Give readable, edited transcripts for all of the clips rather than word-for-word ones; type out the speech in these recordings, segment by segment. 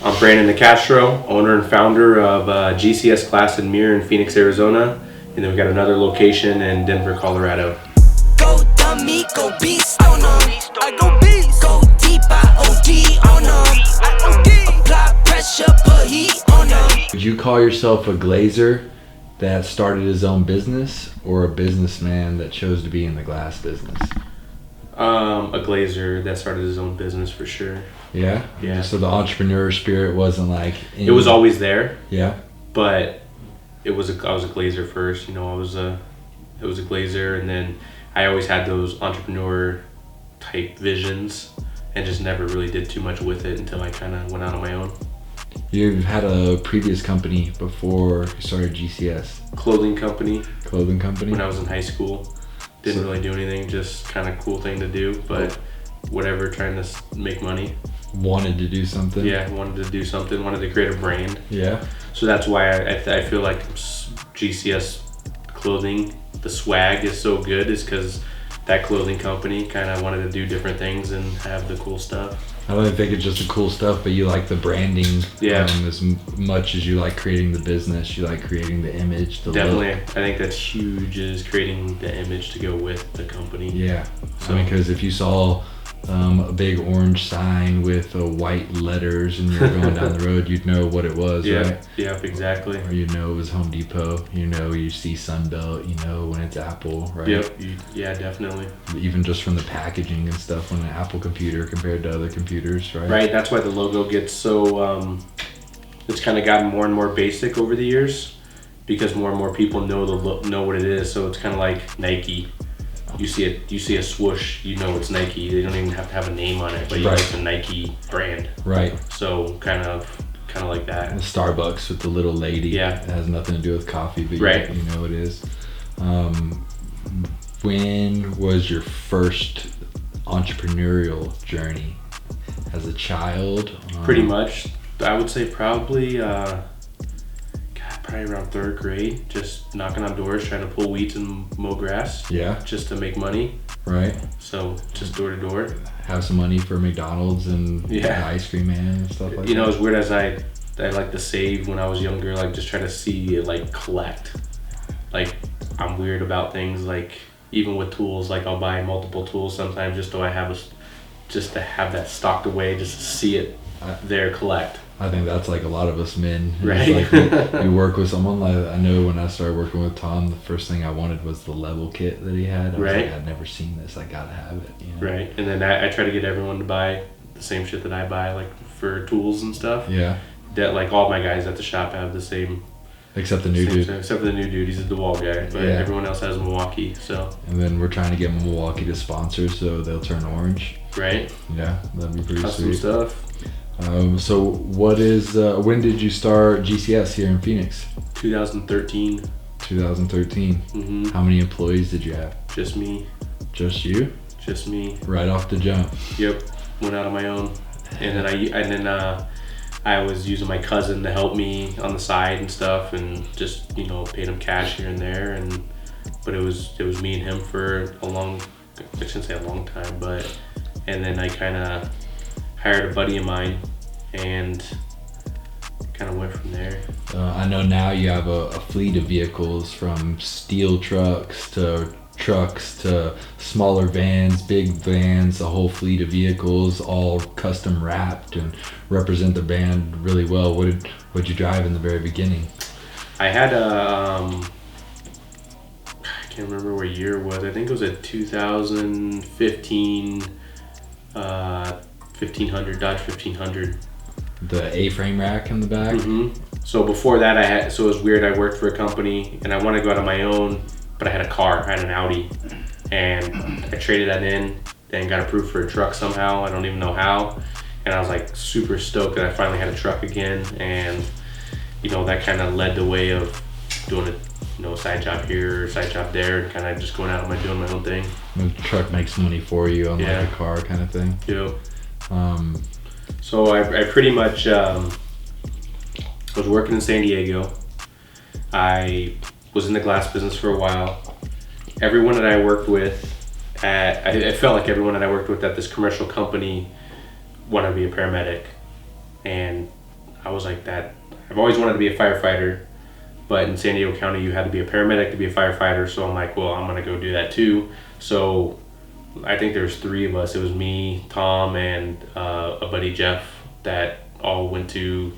I'm Brandon Nicastro, owner and founder of GCS Glass and Mirror in Phoenix, Arizona. And then we got another location in Denver, Colorado. Go dummy, go beast, oh no. I go beast, go deep, I OD, oh no. I OD, apply pressure, put heat, oh no. Would you call yourself a glazer that started his own business, or a businessman that chose to be in the glass business? A glazer that started his own business for sure. Yeah? Yeah. So the entrepreneur spirit wasn't like... It was always there. Yeah? But I was a glazer first, it was a glazer, and then I always had those entrepreneur type visions and just never really did too much with it until I kind of went out on my own. You've had a previous company before you started GCS. Clothing company. Clothing company? When I was in high school. Didn't really do anything, just kind of cool thing to do, but whatever, trying to make money. Wanted to do something? Yeah, wanted to do something, wanted to create a brand. Yeah. So that's why I feel like GCS clothing, the swag is so good, is because that clothing company kind of wanted to do different things and have the cool stuff. I don't think it's just the cool stuff, but you like the branding. Yeah. As much as you like creating the business, you like creating the image, the Definitely. look. I think that's huge, is creating the image to go with the company. Yeah. So because if you saw a big orange sign with white letters and you're going down the road, you'd know what it was, yeah, right? Yeah, exactly. Or you'd know it was Home Depot. You see Sunbelt, you know when it's Apple, right? Yep. Yeah, definitely. Even just from the packaging and stuff on an Apple computer compared to other computers, right? Right, that's why the logo gets so, it's kind of gotten more and more basic over the years, because more and more people know what it is. So it's kind of like Nike. You see a swoosh, you know it's Nike. They don't even have to have a name on it, but you like the Nike brand. Right. So kind of like that. And Starbucks with the little lady. Yeah. It has nothing to do with coffee, but right. you know it is. When was your first entrepreneurial journey? As a child? Pretty much. I would say probably around third grade, just knocking on doors, trying to pull weeds and mow grass. Yeah. Just to make money. Right. So just door to door. Have some money for McDonald's and ice cream man and stuff like that. As weird as I like to save when I was younger, like just try to see it, like collect. Like I'm weird about things, like even with tools, like I'll buy multiple tools sometimes just to have that stocked away, just to see it there collect. I think that's like a lot of us men. Right. Like we work with someone, like I know when I started working with Tom, the first thing I wanted was the level kit that he had. I was like, I'd never seen this, I gotta have it. Right. And then I try to get everyone to buy the same shit that I buy, like for tools and stuff. Yeah. That like all my guys at the shop have the same. Except the new dude. Except for the new dude, he's a DeWalt guy, but everyone else has Milwaukee. So. And then we're trying to get Milwaukee to sponsor, so they'll turn orange. Right. Yeah, that'd be pretty Custom sweet. stuff. So what is, when did you start GCS here in Phoenix? 2013. 2013. Mm-hmm. How many employees did you have? Just me. Just you? Just me. Right off the jump. Yep. Went out on my own. And then I was using my cousin to help me on the side and stuff, and just, paid him cash here and there, but it was me and him for I shouldn't say a long time, and then I kind of hired a buddy of mine and kind of went from there. I know now you have a fleet of vehicles, from steel trucks to smaller vans, big vans, a whole fleet of vehicles, all custom wrapped and represent the band really well. What'd you drive in the very beginning? I had I can't remember what year it was. I think it was a 2015 1500, Dodge 1500. The A-frame rack in the back? Mm-hmm. So before that, so it was weird. I worked for a company and I wanted to go out on my own, but I had a car. I had an Audi, and I traded that in and got approved for a truck somehow. I don't even know how. And I was like super stoked that I finally had a truck again. And that kind of led the way of doing a side job here or side job there, and kind of just going out and doing my own thing. The truck makes money for you, unlike a car kind of thing. Yeah. So I pretty much was working in San Diego. I was in the glass business for a while. Everyone that I worked with I felt like everyone that I worked with at this commercial company wanted to be a paramedic, and was like that. I've always wanted to be a firefighter, but in San Diego County, you had to be a paramedic to be a firefighter. So I'm like, well, I'm gonna go do that too. So I think there's 3 of us. It was me, Tom, and a buddy Jeff that all went to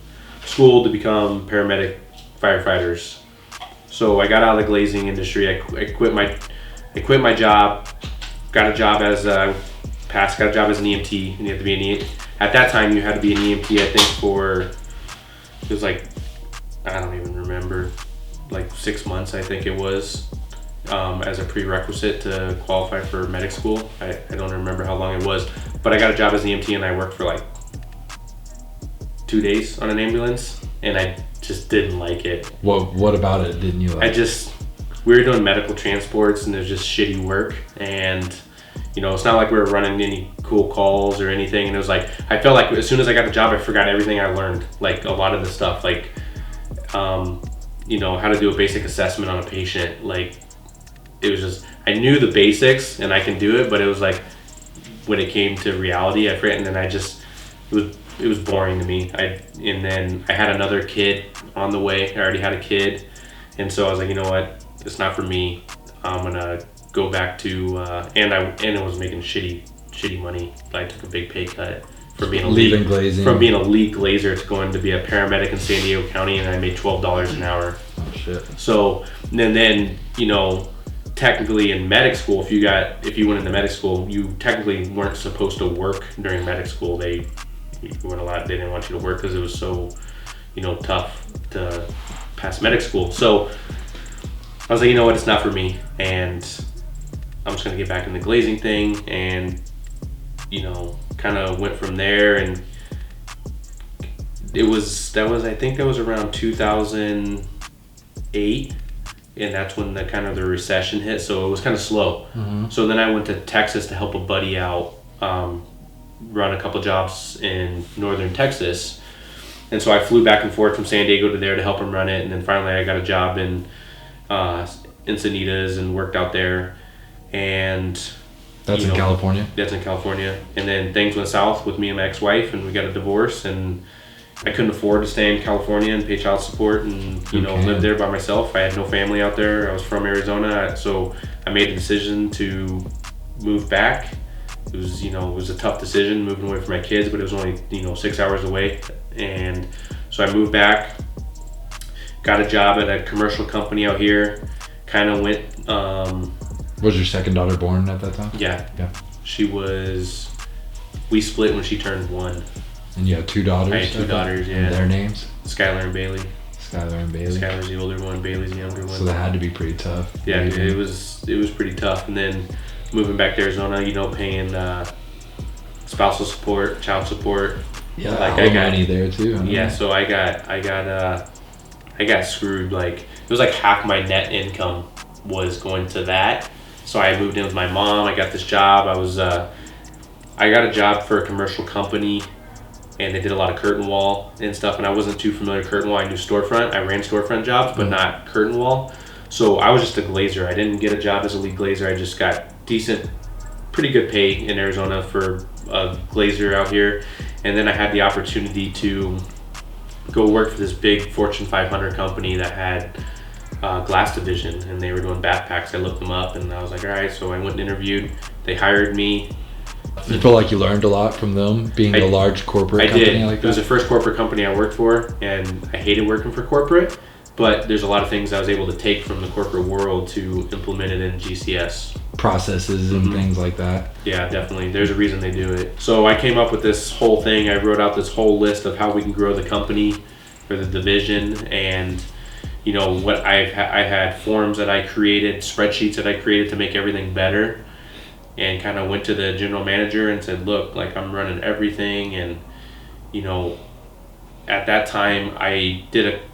school to become paramedic firefighters. So I got out of the glazing industry. I quit my job. Got a job as got a job as an EMT, and you have to be an EMT. At that time, you had to be an EMT. I think for it was like, I don't even remember, like 6 months. I think it was as a prerequisite to qualify for medic school. I don't remember how long it was, but I got a job as an EMT, and I worked for like 2 days on an ambulance, and I just didn't like it. What about it didn't you like? We were doing medical transports, and it was just shitty work, and it's not like we were running any cool calls or anything. And it was like, I felt like as soon as I got the job, I forgot everything I learned, like a lot of the stuff, like how to do a basic assessment on a patient. Like, it was just, I knew the basics and I can do it, but it was like when it came to reality, I forget. And then it was boring to me. And then I had another kid on the way. I already had a kid, and so I was like, you know what, it's not for me. I'm gonna go back to and it was making shitty money. I took a big pay cut for being a lead glazer to going to be a paramedic in San Diego County, and I made $12 an hour. Oh shit. So then technically in medic school, if you went into medic school, you technically weren't supposed to work during medic school. They didn't want you to work because it was so tough to pass medic school. So I was like, you know what, it's not for me, and I'm just gonna get back in the glazing thing, and kind of went from there. And I think that was around 2008, and that's when the recession hit, so it was kind of slow. Mm-hmm. So then I went to Texas to help a buddy out, run a couple jobs in northern Texas, and so I flew back and forth from San Diego to there to help him run it. And then finally I got a job in Encinitas and worked out there. And that's in California? That's in California. And then things went south with me and my ex-wife, and we got a divorce, and I couldn't afford to stay in California and pay child support and live there by myself. I had no family out there. I was from Arizona, so I made the decision to move back. It was a tough decision moving away from my kids, but it was only 6 hours away. And so I moved back, got a job at a commercial company out here, kind of went. Was your second daughter born at that time? Yeah. We split when she turned 1. And you have 2 daughters? I had 2 daughters, yeah. And their names? Skylar and Bailey. Skylar's the older one, Bailey's the younger one. So that had to be pretty tough. Yeah, it was pretty tough. And then moving back to Arizona, paying spousal support, child support. Yeah, I got money there too. Yeah, so I got screwed. Like, it was like half my net income was going to that. So I moved in with my mom. I got this job. I got a job for a commercial company, and they did a lot of curtain wall and stuff, and I wasn't too familiar with curtain wall. I knew storefront. I ran storefront jobs, but not curtain wall. So I was just a glazer. I didn't get a job as a lead glazer. I just got pretty good pay in Arizona for a glazer out here. And then I had the opportunity to go work for this big Fortune 500 company that had glass division, and they were doing backpacks. I looked them up, and I was like, all right. So I went and interviewed. They hired me. You feel like you learned a lot from them, being a large corporate company? I did. It was the first corporate company I worked for, and I hated working for corporate, but there's a lot of things I was able to take from the corporate world to implement it in GCS. Processes and things like that. Yeah, definitely. There's a reason they do it. So I came up with this whole thing. I wrote out this whole list of how we can grow the company or the division, and what I had forms that I created, spreadsheets that I created to make everything better. And kind of went to the general manager and said, look, like, I'm running everything. And, at that time I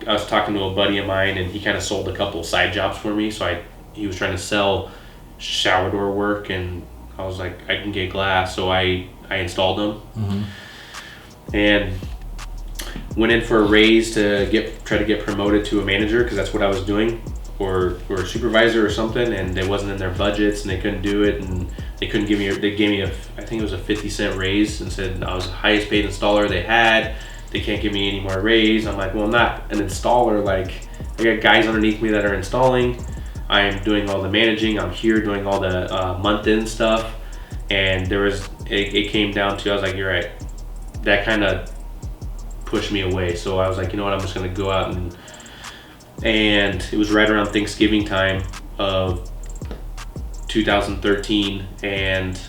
was talking to a buddy of mine, and he kind of sold a couple of side jobs for me. So he was trying to sell shower door work, and I was like, I can get glass. So I installed them. Mm-hmm. And went in for a raise to try to get promoted to a manager, because that's what I was doing, or a supervisor or something, and it wasn't in their budgets, and they couldn't do it, and they couldn't give me. They gave me I think it was a 50-cent raise, and said I was the highest paid installer they had. they can't give me any more raise. I'm like, well, I'm not an installer. Like, I got guys underneath me that are installing. I'm doing all the managing. I'm here doing all the month-end stuff. And it came down to, I was like, you're right. That kind of pushed me away. So I was like, you know what, I'm just going to go out and it was right around Thanksgiving time of 2013. And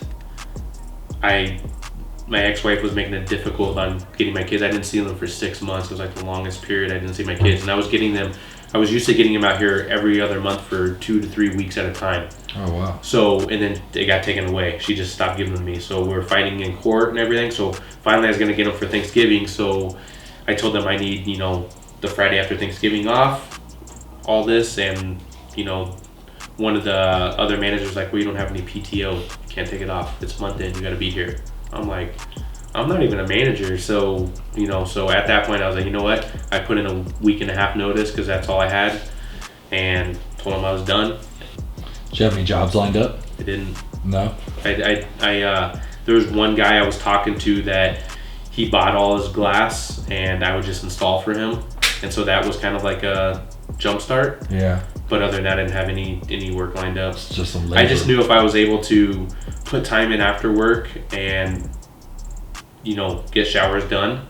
my ex-wife was making it difficult on getting my kids. I didn't see them for 6 months. It was like the longest period I didn't see my kids. And I was used to getting them out here every other month for 2 to 3 weeks at a time. Oh, wow. So, and then it got taken away. She just stopped giving them to me. So we were fighting in court and everything. So finally I was going to get them for Thanksgiving. So I told them I need, the Friday after Thanksgiving off, all this. And, one of the other managers was like, well, you don't have any PTO. You can't take it off. It's month end. You got to be here. I'm like, I'm not even a manager. So, so at that point I was like, you know what? I put in a week and a half notice because that's all I had, and told them I was done. Did you have any jobs lined up? I didn't. No? There was one guy I was talking to that he bought all his glass and I would just install for him. And so that was kind of like a jump start. Yeah. But other than that, I didn't have any work lined up. It's just some labor. I just knew if I was able to put time in after work and, get showers done,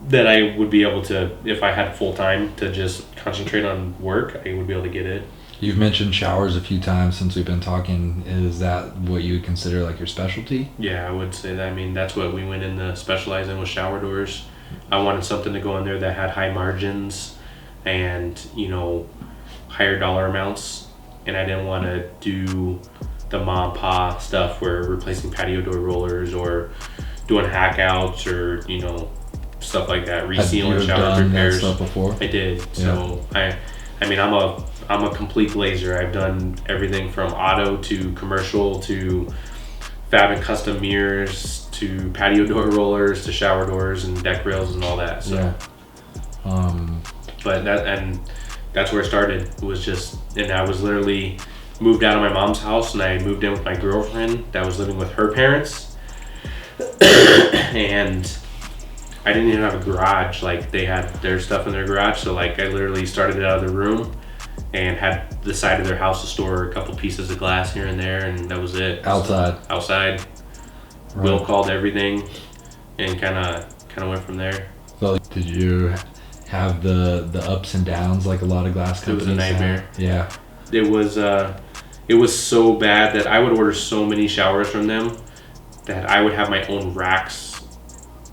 that I would be able to, if I had full time to just concentrate on work, I would be able to get it. You've mentioned showers a few times since we've been talking. Is that what you would consider like your specialty? Yeah, I would say that. I mean, that's what we went into specializing with, shower doors. I wanted something to go in there that had high margins and, higher dollar amounts. And I didn't want to do the mom and pa stuff where replacing patio door rollers or doing hack outs or, stuff like that. Resealing shower repairs. That stuff before? I did. Yeah. So I mean, I'm a complete glazer. I've done everything from auto to commercial to fab and custom mirrors to patio door rollers to shower doors and deck rails and all that. So, but that's where it started. It was just, and I was literally moved out of my mom's house and I moved in with my girlfriend that was living with her parents. And I didn't even have a garage. Like, they had their stuff in their garage. So like I literally started it out of the room and had the side of their house to store a couple pieces of glass here and there, and that was it. Outside. Right. Will called everything and kind of went from there. So did you have the ups and downs like a lot of glass companies? It was a nightmare. Have? Yeah. It was so bad that I would order so many showers from them that I would have my own racks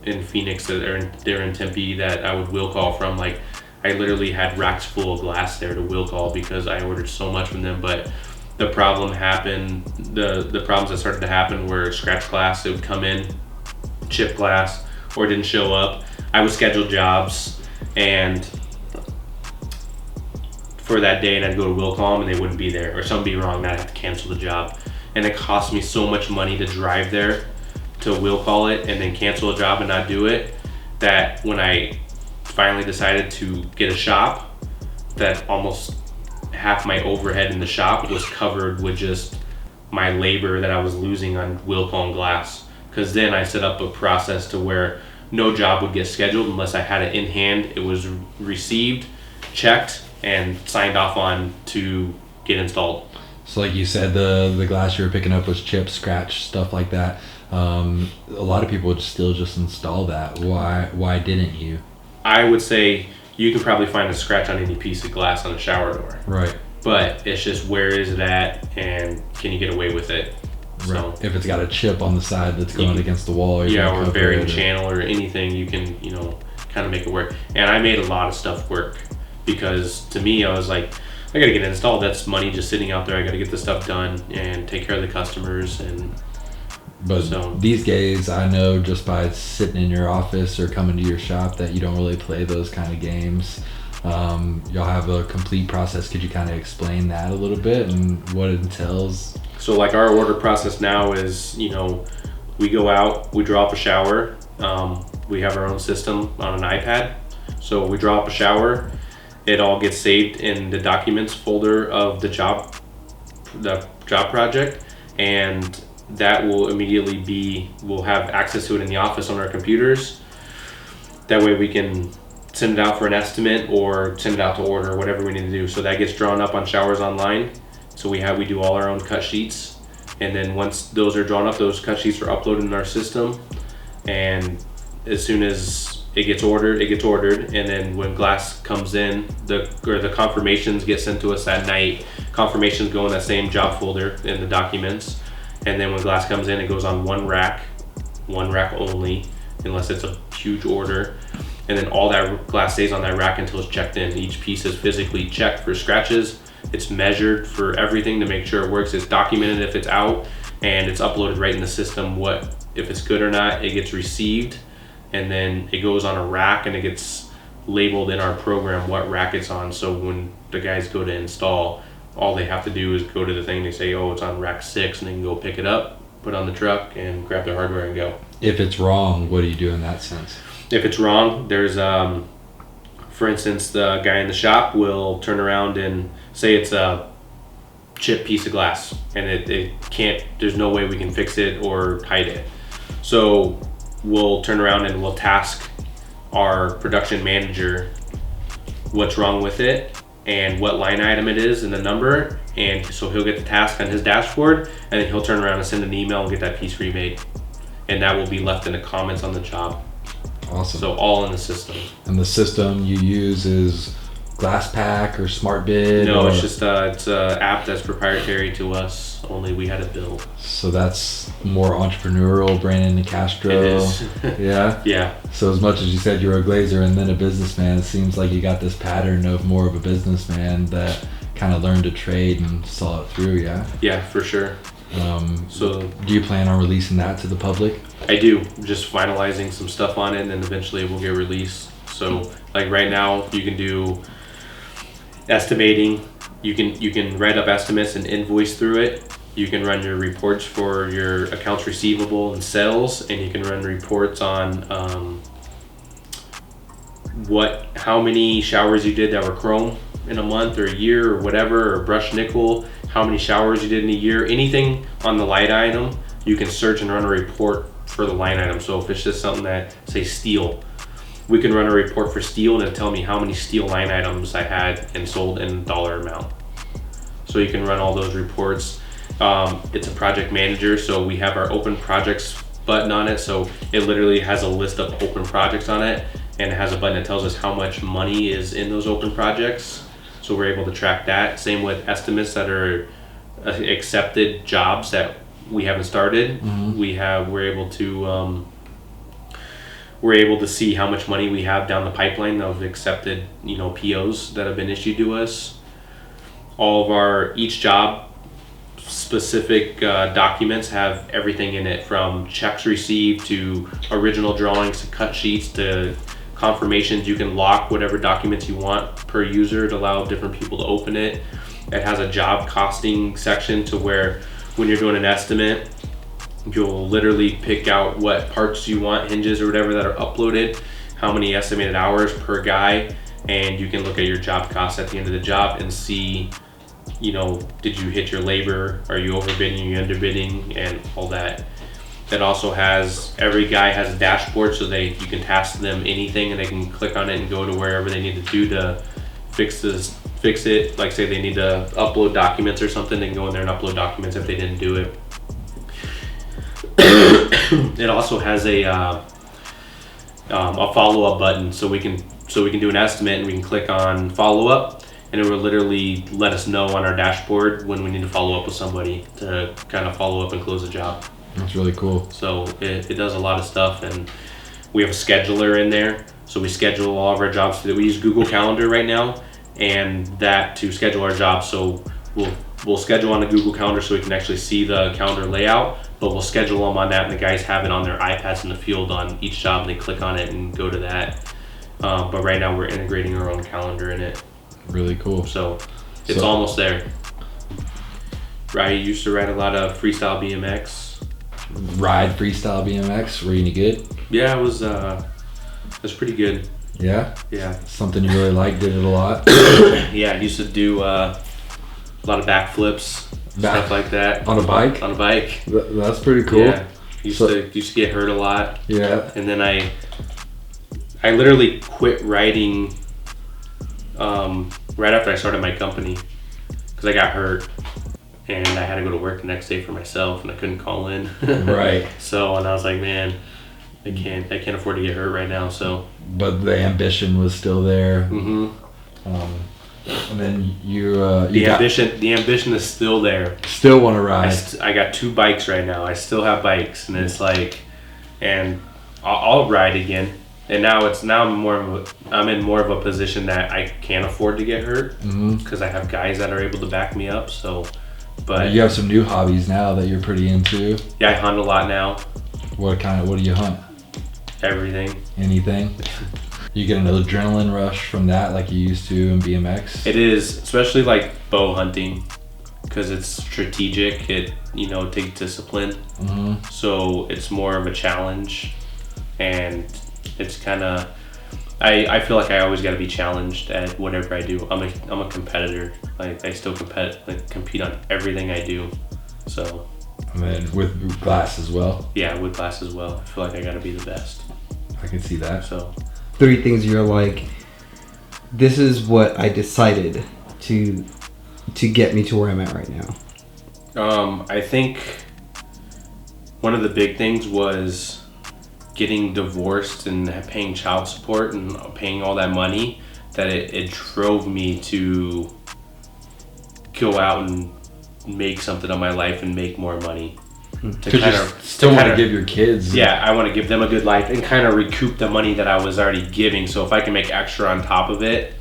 in Phoenix they're in Tempe that I would will call from. Like, I literally had racks full of glass there to will call because I ordered so much from them. But the problem happened, the problems that started to happen were scratch glass. It would come in, chip glass, or didn't show up. I would schedule jobs and for that day, and I'd go to will call them and they wouldn't be there, or something be wrong and I'd have to cancel the job. And it cost me so much money to drive there to will call it and then cancel a job and not do it, that when I finally decided to get a shop, that almost half my overhead in the shop was covered with just my labor that I was losing on will call and glass. Because then I set up a process to where no job would get scheduled unless I had it in hand. It was received, checked, and signed off on to get installed. So like you said, the glass you were picking up was chipped, scratch, stuff like that. A lot of people would still just install that. Why didn't you? I would say you can probably find a scratch on any piece of glass on a shower door. Right. But it's just, where is it at and can you get away with it? Right. So, if it's got a chip on the side that's going against the wall, or a bearing channel or anything, you can, kind of make it work. And I made a lot of stuff work because to me, I was like, I gotta get it installed. That's money just sitting out there. I gotta get this stuff done and take care of the customers. But these days, I know just by sitting in your office or coming to your shop that you don't really play those kind of games. Y'all have a complete process. Could you kind of explain that a little bit and what it entails? So like our order process now is, we go out, we draw up a shower. We have our own system on an iPad. So we draw up a shower. It all gets saved in the documents folder of the job project, and that will immediately we'll have access to it in the office on our computers. That way we can send it out for an estimate or send it out to order, whatever we need to do. So that gets drawn up on Showers Online. So we do all our own cut sheets. And then once those are drawn up, those cut sheets are uploaded in our system. And as soon as it gets ordered. And then when glass comes in, the confirmations get sent to us that night. Confirmations go in that same job folder in the documents. And then when glass comes in, it goes on one rack only, unless it's a huge order. And then all that glass stays on that rack until it's checked in. Each piece is physically checked for scratches. It's measured for everything to make sure it works. It's documented if it's out, and it's uploaded right in the system. If it's good or not, it gets received, and then it goes on a rack, and it gets labeled in our program what rack it's on. So when the guys go to install, all they have to do is go to the thing. They say, oh, it's on rack 6, and they can go pick it up, put it on the truck, and grab their hardware and go. If it's wrong, what do you do in that sense? If it's wrong, there's, for instance, the guy in the shop will turn around and say it's a chipped piece of glass, and it can't, there's no way we can fix it or hide it. So we'll turn around and we'll task our production manager what's wrong with it and what line item it is and the number. And so he'll get the task on his dashboard, and then he'll turn around and send an email and get that piece remade. And that will be left in the comments on the job. Awesome. So all in the system. And the system you use is GlassPack or SmartBid? No, it's just it's an app that's proprietary to us. Only we had it built. So that's more entrepreneurial, Brandon Nicastro. It is. Yeah? Yeah. So as much as you said you're a glazer and then a businessman, it seems like you got this pattern of more of a businessman that kind of learned to trade and saw it through, yeah? Yeah, for sure. So do you plan on releasing that to the public? I do. Just finalizing some stuff on it, and then eventually it will get released. So like right now, you can do estimating. You can write up estimates and invoice through it. You can run your reports for your accounts receivable and sales, and you can run reports on how many showers you did that were chrome in a month or a year or whatever, or brushed nickel, how many showers you did in a year, anything on the line item, you can search and run a report for the line item. So if it's just something that, say steel, we can run a report for steel and it'll tell me how many steel line items I had and sold in dollar amount. So you can run all those reports. It's a project manager, so we have our open projects button on it. So it literally has a list of open projects on it, and it has a button that tells us how much money is in those open projects. So we're able to track that. Same with estimates that are accepted jobs that we haven't started. Mm-hmm. We're able to see how much money we have down the pipeline of accepted, POs that have been issued to us. All of each job specific documents have everything in it, from checks received to original drawings to cut sheets to confirmations. You can lock whatever documents you want per user to allow different people to open it. It has a job costing section to where when you're doing an estimate, you'll literally pick out what parts you want, hinges or whatever that are uploaded, how many estimated hours per guy, and you can look at your job costs at the end of the job and see, did you hit your labor? Are you overbidding? Are you underbidding? And all that. It also has, every guy has a dashboard, so you can task them anything and they can click on it and go to wherever they need to do to fix it. Like say they need to upload documents or something, they can go in there and upload documents if they didn't do it. It also has a follow-up button, so we can do an estimate and we can click on follow-up, and it will literally let us know on our dashboard when we need to follow up with somebody to kind of follow up and close the job. That's really cool. So it does a lot of stuff, and we have a scheduler in there, so we schedule all of our jobs. We use Google Calendar right now, and that to schedule our jobs. So we'll schedule on the Google Calendar so we can actually see the calendar layout, but we'll schedule them on that, and the guys have it on their iPads in the field on each job, and they click on it and go to that. But right now we're integrating our own calendar in it. Really cool. So it's almost there. I used to ride a lot of freestyle BMX. Ride freestyle BMX? Were you any good? Yeah, it was pretty good. Yeah? Yeah. Something you really liked, did it a lot? Yeah, I used to do a lot of backflips, stuff like that. On a bike? On a bike. That's pretty cool. Yeah. Used to get hurt a lot. Yeah. And then I I literally quit riding right after I started my company because I got hurt and I had to go to work the next day for myself and I couldn't call in. Right. So, and I was like, man, I can't afford to get hurt right now. So, but the ambition was still there. And then the ambition is still there. Still want to ride. I got 2 bikes right now. I still have bikes, and it's like, and I'll ride again. And now I'm in more of a position that I can't afford to get hurt because I have guys that are able to back me up. So, but you have some new hobbies now that you're pretty into. Yeah, I hunt a lot now. What do you hunt? Everything. Anything? You get an adrenaline rush from that like you used to in BMX? It is, especially like bow hunting, because it's strategic. It takes discipline. So it's more of a challenge, and it's kind of. I feel like I always got to be challenged at whatever I do. I'm a competitor. Like I still compete on everything I do. So. And then with glass as well. Yeah, with glass as well. I feel like I got to be the best. I can see that. So. 3 things you're like, this is what I decided to get me to where I'm at right now. I think one of the big things was getting divorced and paying child support and paying all that money, that it drove me to go out and make something of my life and make more money. To kind of still want to give your kids. Yeah, I want to give them a good life and kind of recoup the money that I was already giving. So if I can make extra on top of it,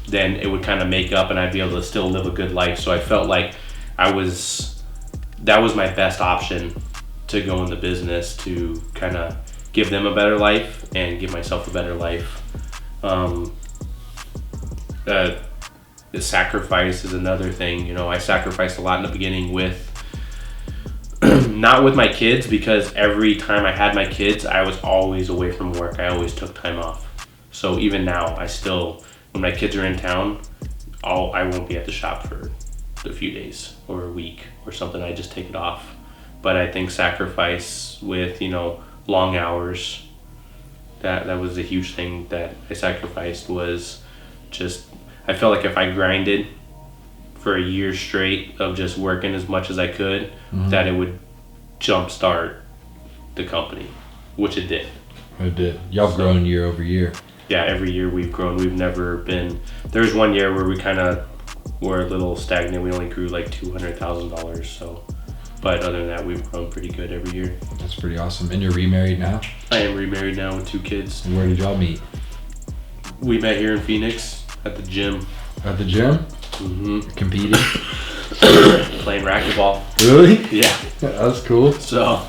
then it would kind of make up and I'd be able to still live a good life. So I felt like that was my best option to go in the business, to kind of give them a better life and give myself a better life. The sacrifice is another thing. I sacrificed a lot in the beginning with not with my kids, because every time I had my kids, I was always away from work. I always took time off. So even now, when my kids are in town, I won't be at the shop for a few days or a week or something. I just take it off. But I think sacrifice with, long hours, that was a huge thing that I sacrificed. Was just, I felt like if I grinded for a year straight of just working as much as I could, that it would jumpstart the company, which it did. It did. Y'all have grown year over year. Yeah, every year we've grown. We've never been. There's one year where we kind of were a little stagnant. We only grew like $200,000. So, but other than that, we've grown pretty good every year. That's pretty awesome. And you're remarried now? I am remarried now with 2 kids. And where did y'all meet? We met here in Phoenix at the gym. At the gym? Competing? Playing racquetball. Really? Yeah. That's cool. So,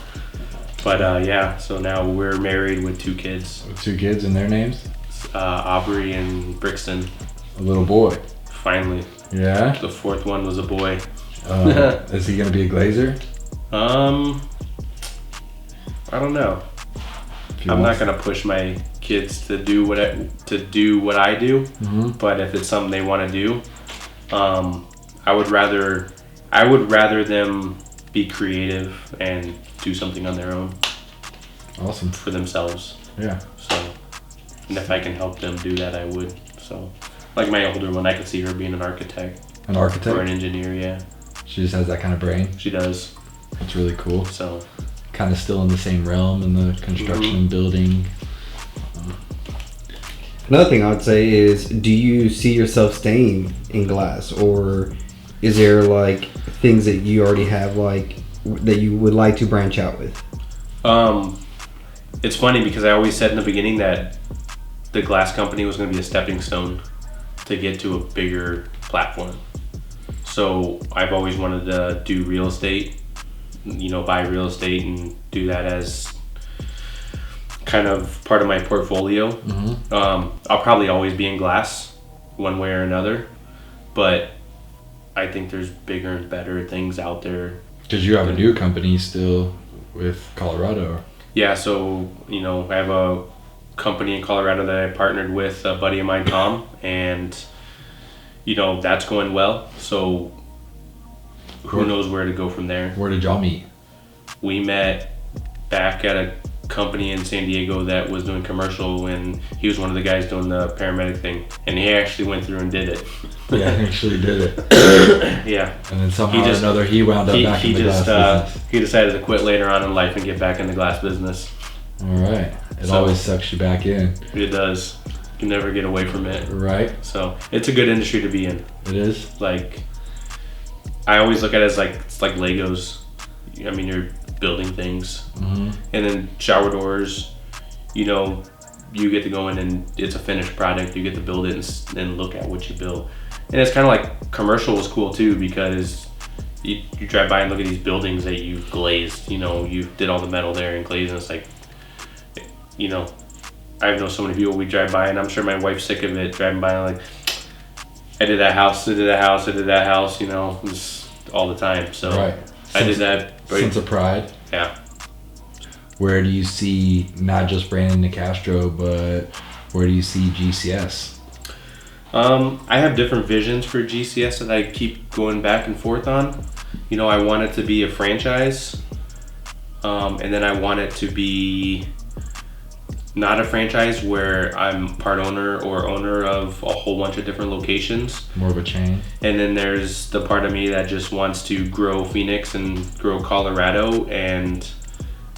but yeah, so now we're married with 2 kids. With 2 kids and their names? Aubrey and Brixton. A little boy. Finally. Yeah? The 4th one was a boy. Is he gonna be a glazer? I don't know. I'm not gonna push my kids to do what I do. But if it's something they want to do, I would rather them be creative and do something on their own. Awesome. For themselves. Yeah. So, and if I can help them do that, I would. So, like my older one, I could see her being an architect. An architect? Or an engineer, yeah. She just has that kind of brain? She does. That's really cool. So, kind of still in the same realm in the construction and building. Another thing I would say is, do you see yourself staying in glass, or is there like things that you already have like that you would like to branch out with? It's funny because I always said in the beginning that the glass company was going to be a stepping stone to get to a bigger platform. So I've always wanted to do real estate, buy real estate and do that as kind of part of my portfolio. I'll probably always be in glass one way or another, but I think there's bigger and better things out there. Because you have a new company still with Colorado. Yeah, so, I have a company in Colorado that I partnered with a buddy of mine, Tom, and, that's going well. So who knows where to go from there. Where did y'all meet? We met back at a company in San Diego that was doing commercial, and he was one of the guys doing the paramedic thing, and he actually went through and did it. Yeah, I actually did it. Yeah. And then somehow or another, he wound up back in the glass business. He decided to quit later on in life and get back in the glass business. All right. It always sucks you back in. It does. You never get away from it. Right. So it's a good industry to be in. It is. Like, I always look at it as like, it's like Legos. I mean, you're building things. Mm-hmm. And then shower doors, you know, you get to go in and it's a finished product. You get to build it and look at what you built. And it's kind of like commercial was cool too, because you drive by and look at these buildings that you've glazed. You know, you did all the metal there and glazed, and it's like, you know, I know so many people we drive by, and I'm sure my wife's sick of it, driving by and like, I did that house, I did that house, I did that house, you know, just all the time. So right. I did that. Sense of pride. Yeah. Where do you see not just Brandon Nicastro, but where do you see GCS? I have different visions for GCS that I keep going back and forth on. You know, I want it to be a franchise, and then I want it to be not a franchise where I'm part owner or owner of a whole bunch of different locations. More of a chain. And then there's the part of me that just wants to grow Phoenix and grow Colorado and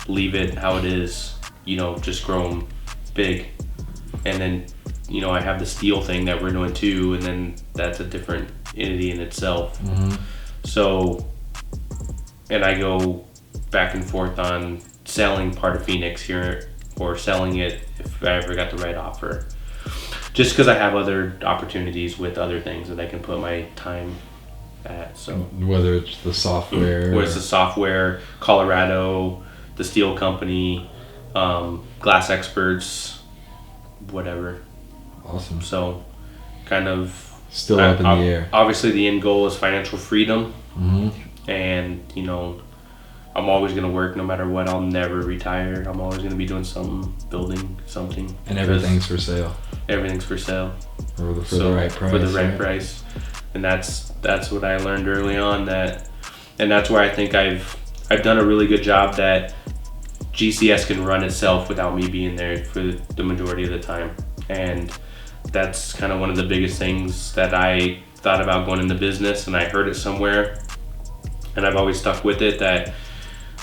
leave it how it is, you know, just grow them big. And then, you know, I have the steel thing that we're doing too, and then that's a different entity in itself. Mm-hmm. So, and I go back and forth on selling part of Phoenix here or selling it if I ever got the right offer. Just because I have other opportunities with other things that I can put my time at. So whether it's the software, whether it's the software, Colorado, the steel company, glass experts, whatever. Awesome. So kind of still up in the air. Obviously the end goal is financial freedom. Mm-hmm. And, you know, I'm always going to work no matter what. I'll never retire. I'm always going to be doing something, building something. And everything's for sale. Everything's for sale. For the right price. For the right price. And that's what I learned early on, and that's where I think I've done a really good job that GCS can run itself without me being there for the majority of the time. And that's kind of one of the biggest things that I thought about going into business, and I heard it somewhere. And I've always stuck with it, that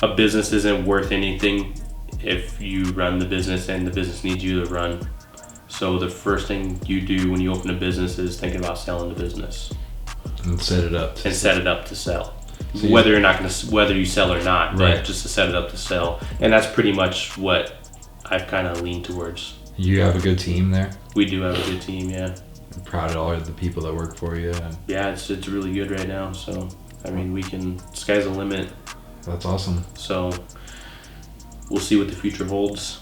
a business isn't worth anything if you run the business and the business needs you to run. So the first thing you do when you open a business is think about selling the business. And set it up to sell. So whether you sell or not, right. But just to set it up to sell. And that's pretty much what I've kind of leaned towards. You have a good team there? We do have a good team, yeah. I'm proud of all of the people that work for you. Yeah, it's really good right now. So, I mean, sky's the limit. That's awesome. So, we'll see what the future holds.